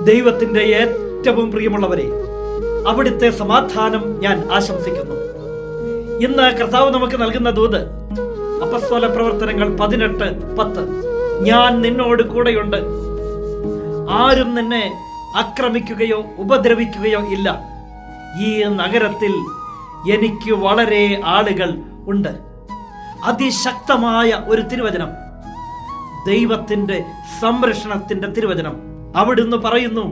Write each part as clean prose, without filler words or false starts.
ദൈവത്തിന്റെ ഏറ്റവും പ്രിയമുള്ളവരെ, അവിടുത്തെ സമാധാനം ഞാൻ ആശംസിക്കുന്നു. ഇന്ന് കർത്താവ് നമുക്ക് നൽകുന്ന ദൂത് അപ്പസ്തോല പ്രവർത്തനങ്ങൾ 18:10. ഞാൻ നിന്നോട് കൂടെയുണ്ട്, ആരും നിന്നെ ആക്രമിക്കുകയോ ഉപദ്രവിക്കുകയോ ഇല്ല. ഈ നഗരത്തിൽ എനിക്ക് വളരെ ആളുകൾ ഉണ്ട്. അതിശക്തമായ ഒരു തിരുവചനം, ദൈവത്തിന്റെ സംരക്ഷണത്തിന്റെ തിരുവചനം. അവിടുന്ന് പറയുന്നു,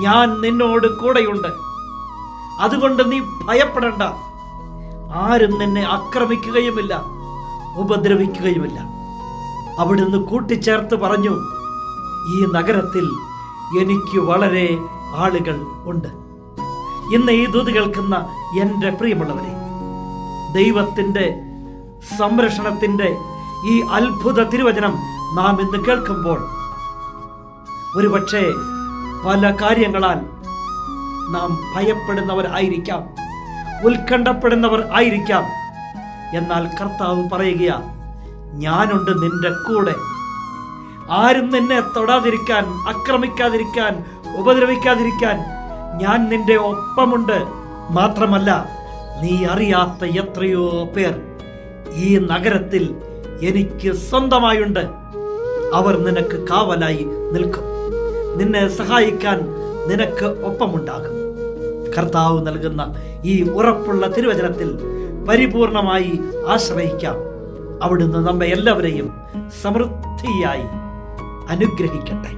ഞാൻ നിന്നോട് കൂടെയുണ്ട്, അതുകൊണ്ട് നീ ഭയപ്പെടണ്ട. ആരും നിന്നെ ആക്രമിക്കുകയുമില്ല, ഉപദ്രവിക്കുകയുമില്ല. അവിടുന്ന് കൂട്ടിച്ചേർത്ത് പറഞ്ഞു, ഈ നഗരത്തിൽ എനിക്ക് വളരെ ആളുകൾ ഉണ്ട്. ഇന്ന് ഈ ദൂത് കേൾക്കുന്ന എൻ്റെ പ്രിയമുള്ളവരെ, ദൈവത്തിൻ്റെ സംരക്ഷണത്തിൻ്റെ ഈ അത്ഭുത തിരുവചനം നാം ഇന്ന് കേൾക്കുമ്പോൾ ഒരുപക്ഷെ പല കാര്യങ്ങളാൽ നാം ഭയപ്പെടുന്നവർ ആയിരിക്കാം, ഉത്കണ്ഠപ്പെടുന്നവർ ആയിരിക്കാം. എന്നാൽ കർത്താവ് പറയുക, ഞാനുണ്ട് നിന്റെ കൂടെ. ആരും നിന്നെ തൊടാതിരിക്കാൻ, ആക്രമിക്കാതിരിക്കാൻ, ഉപദ്രവിക്കാതിരിക്കാൻ ഞാൻ നിന്റെ ഒപ്പമുണ്ട്. മാത്രമല്ല, നീ അറിയാത്ത എത്രയോ പേർ ഈ നഗരത്തിൽ എനിക്ക് സ്വന്തമായുണ്ട്. അവർ നിനക്ക് കാവലായി നിൽക്കും, നിന്നെ സഹായിക്കാൻ നിനക്ക് ഒപ്പമുണ്ടാകും. കർത്താവ് നൽകുന്ന ഈ ഉറപ്പുള്ള തിരുവചനത്തിൽ പരിപൂർണമായി ആശ്രയിക്കാം. അവിടുന്ന് നമ്മെ എല്ലാവരെയും സമൃദ്ധിയായി അനുഗ്രഹിക്കട്ടെ.